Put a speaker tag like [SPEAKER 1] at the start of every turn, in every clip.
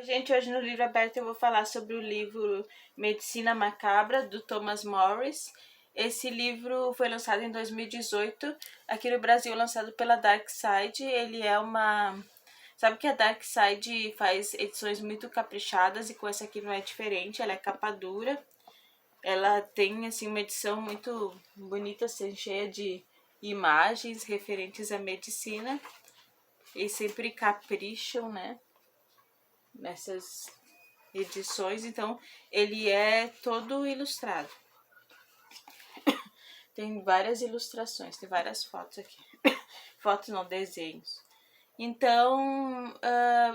[SPEAKER 1] Gente, hoje no Livro Aberto eu vou falar sobre o livro Medicina Macabra, do Thomas Morris. Esse livro foi lançado em 2018, aqui no Brasil lançado pela Dark Side. Ele é uma... Sabe que a Dark Side faz edições muito caprichadas e com essa aqui não é diferente, ela é capa dura. Ela tem assim uma edição muito bonita, assim, cheia de imagens referentes à medicina. E sempre capricham, né, nessas edições, então ele é todo ilustrado. Tem várias ilustrações, tem várias fotos aqui. Fotos não, desenhos. Então,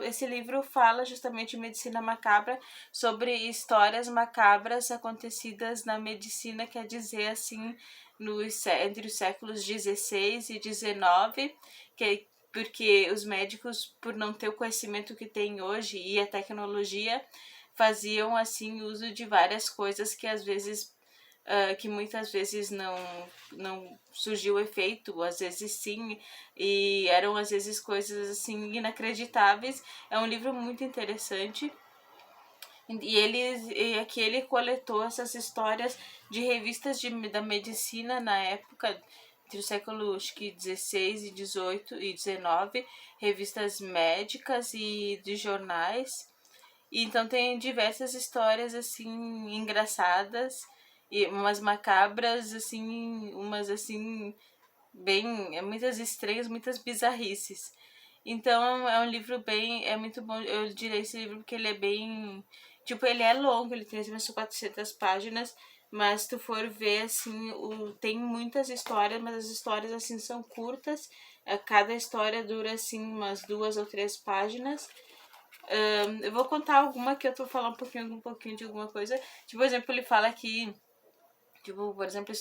[SPEAKER 1] esse livro fala justamente de medicina macabra, sobre histórias macabras acontecidas na medicina, quer dizer assim, entre os séculos 16 e 19, porque os médicos, por não ter o conhecimento que tem hoje e a tecnologia, faziam assim uso de várias coisas que às vezes que muitas vezes não surgiu efeito, às vezes sim, e eram às vezes coisas assim inacreditáveis. É um livro muito interessante. E aqui ele coletou essas histórias de revistas da medicina na época, entre o século acho que 16 e 18 e 19, revistas médicas e de jornais. E então tem diversas histórias assim engraçadas e umas macabras assim, umas assim bem, muitas estranhas, muitas bizarrices. Então é um livro bem, é muito bom, eu direi esse livro porque ele é bem, tipo, ele é longo, ele tem umas 400 páginas, mas se tu for ver assim, tem muitas histórias, mas as histórias assim são curtas, cada história dura assim umas 2 ou 3 páginas. Eu vou contar alguma que eu tô falando um pouquinho de alguma coisa. Tipo, por exemplo, ele fala aqui, tipo, por exemplo,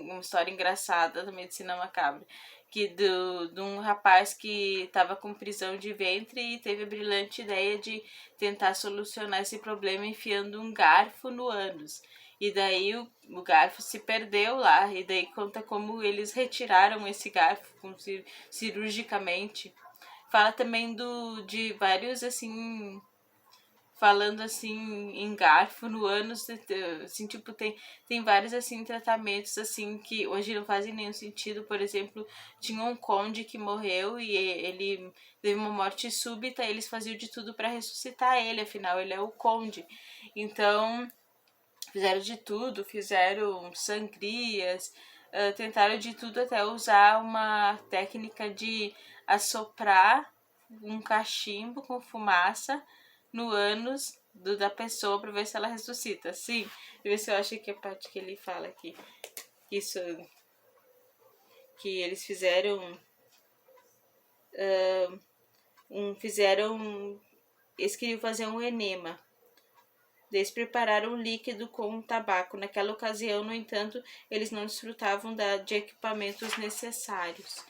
[SPEAKER 1] uma história engraçada da medicina macabra. Que de um rapaz que tava com prisão de ventre e teve a brilhante ideia de tentar solucionar esse problema enfiando um garfo no ânus. E daí o garfo se perdeu lá, e daí conta como eles retiraram esse garfo cirurgicamente. Fala também de vários, assim, falando assim em garfo no ânus, assim, tipo, tem vários, assim, tratamentos, assim, que hoje não fazem nenhum sentido. Por exemplo, tinha um conde que morreu e ele teve uma morte súbita, e eles faziam de tudo para ressuscitar ele, afinal, ele é o conde. Então, fizeram de tudo, fizeram sangrias, tentaram de tudo até usar uma técnica de assoprar um cachimbo com fumaça no ânus da pessoa para ver se ela ressuscita. Sim, ver se eu acho que a parte que ele fala aqui. Isso que eles fizeram. Eles queriam fazer um enema. Eles prepararam um líquido com um tabaco. Naquela ocasião, no entanto, eles não desfrutavam de equipamentos necessários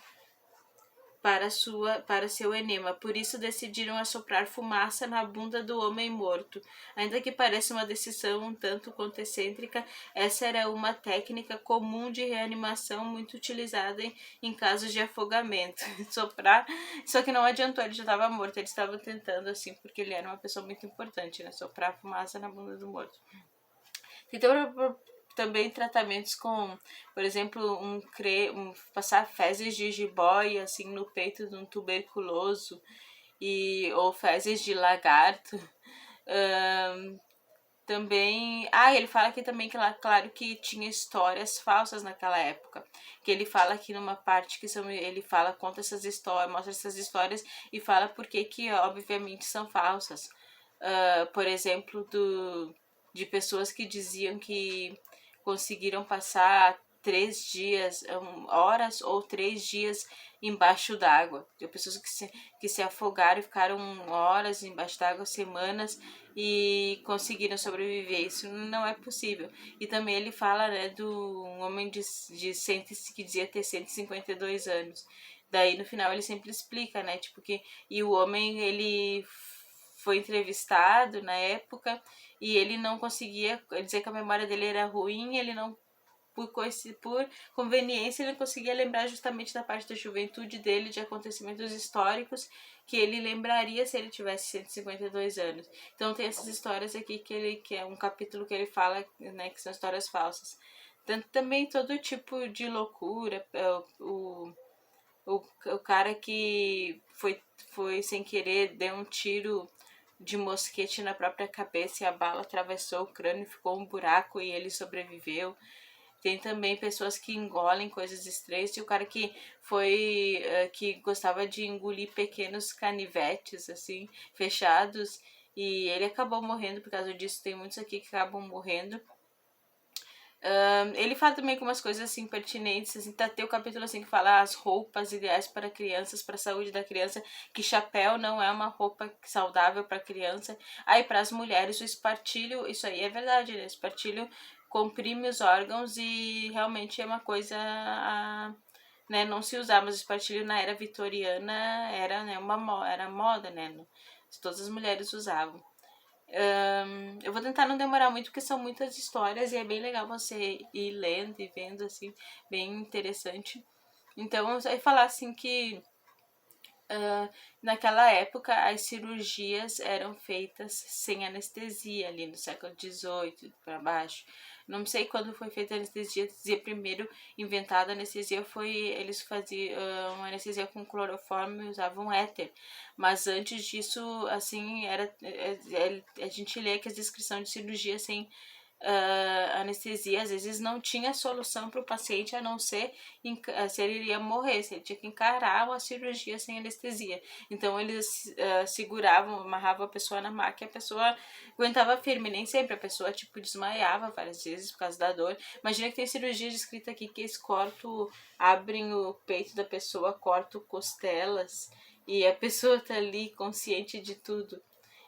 [SPEAKER 1] para seu enema. Por isso decidiram assoprar fumaça na bunda do homem morto. Ainda que pareça uma decisão um tanto quanto excêntrica, essa era uma técnica comum de reanimação muito utilizada em casos de afogamento. Soprar, só que não adiantou, ele já estava morto. Eles estavam tentando assim, porque ele era uma pessoa muito importante, né? Soprar fumaça na bunda do morto. Então, também tratamentos com, por exemplo, passar fezes de jiboia assim no peito de um tuberculoso ou fezes de lagarto. Também, ele fala aqui também que lá, claro que tinha histórias falsas naquela época, que ele fala aqui numa parte ele fala, conta essas histórias, mostra essas histórias e fala por que obviamente são falsas. Por exemplo, de pessoas que diziam que conseguiram passar 3 dias, horas ou 3 dias embaixo d'água. Tem pessoas que se afogaram e ficaram horas embaixo d'água, semanas, e conseguiram sobreviver. Isso não é possível. E também ele fala, né, do um homem que dizia ter 152 anos. Daí no final ele sempre explica, né, tipo e o homem, ele foi entrevistado na época e ele não conseguia dizer que a memória dele era ruim, ele não por conveniência, ele não conseguia lembrar justamente da parte da juventude dele, de acontecimentos históricos que ele lembraria se ele tivesse 152 anos. Então tem essas histórias aqui que é um capítulo que ele fala, né, que são histórias falsas. Tanto também todo tipo de loucura, o cara que foi sem querer, deu um tiro de mosquete na própria cabeça e a bala atravessou o crânio, ficou um buraco e ele sobreviveu. Tem também pessoas que engolem coisas estranhas. E o cara que que gostava de engolir pequenos canivetes, assim, fechados. E ele acabou morrendo por causa disso. Tem muitos aqui que acabam morrendo. Ele fala também algumas coisas assim pertinentes, assim, tem o capítulo assim que fala as roupas ideais para crianças, para a saúde da criança, que chapéu não é uma roupa saudável para criança. Aí para as mulheres o espartilho, isso aí é verdade, né? O espartilho comprime os órgãos e realmente é uma coisa né, não se usar, mas o espartilho na era vitoriana era, né, era moda, né? Todas as mulheres usavam. Eu vou tentar não demorar muito, porque são muitas histórias e é bem legal você ir lendo e vendo, assim, bem interessante. Então, eu vou falar assim que naquela época as cirurgias eram feitas sem anestesia, ali no século XVIII para baixo. Não sei quando foi feita a anestesia, dizia primeiro inventada a anestesia eles faziam uma anestesia com cloroformo e usavam éter. Mas antes disso, assim, a gente lê que a descrição de cirurgia sem anestesia às vezes não tinha solução para o paciente, a não ser se ele iria morrer, se ele tinha que encarar uma cirurgia sem anestesia. Então eles seguravam, amarravam a pessoa na maca e a pessoa aguentava firme. Nem sempre a pessoa tipo desmaiava várias vezes por causa da dor. Imagina que tem cirurgia descrita aqui que eles abrem o peito da pessoa, cortam costelas e a pessoa tá ali consciente de tudo.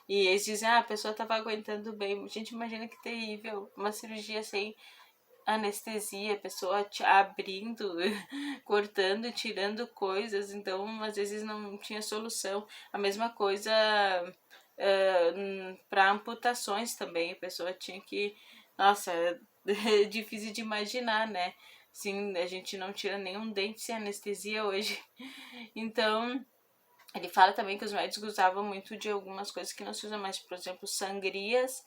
[SPEAKER 1] E eles dizem, a pessoa tava aguentando bem. Gente, imagina que terrível. Uma cirurgia sem anestesia, a pessoa te abrindo, cortando, tirando coisas. Então, às vezes não tinha solução. A mesma coisa para amputações também. A pessoa tinha que... Nossa, é difícil de imaginar, né? Sim, a gente não tira nenhum dente sem anestesia hoje. Então... Ele fala também que os médicos usavam muito de algumas coisas que não se usa mais, por exemplo, sangrias,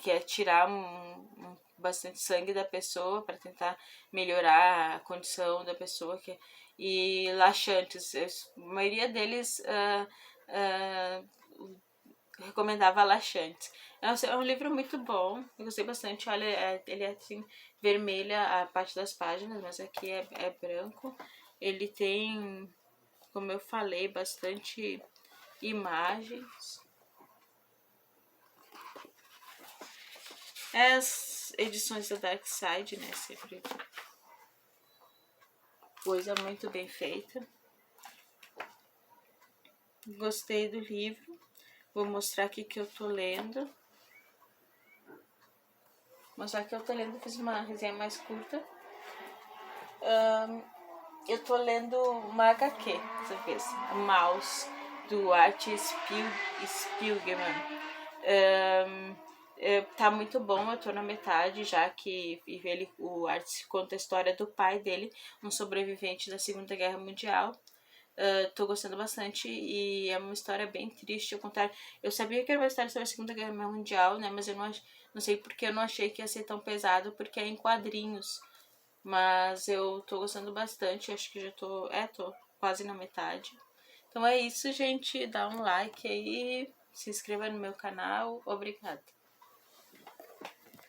[SPEAKER 1] que é tirar bastante sangue da pessoa para tentar melhorar a condição da pessoa, e laxantes. A maioria deles recomendava laxantes. É um livro muito bom, eu gostei bastante. Olha, ele é assim, vermelha a parte das páginas, mas aqui é branco. Ele tem, como eu falei, bastante imagens. As edições da Dark Side, né? Sempre coisa muito bem feita. Gostei do livro. Vou mostrar aqui que eu tô lendo. Mostrar que eu tô lendo, fiz uma resenha mais curta. Eu tô lendo uma HQ, dessa vez, Mouse, do Art Spiegelman. Tá muito bom, eu tô na metade, já que o Art conta a história do pai dele, um sobrevivente da Segunda Guerra Mundial. Tô gostando bastante e é uma história bem triste. Eu sabia que era uma história sobre a Segunda Guerra Mundial, né? Mas eu não sei porque eu não achei que ia ser tão pesado, porque é em quadrinhos. Mas eu tô gostando bastante, acho que já tô quase na metade. Então é isso, gente. Dá um like aí, se inscreva no meu canal. Obrigada.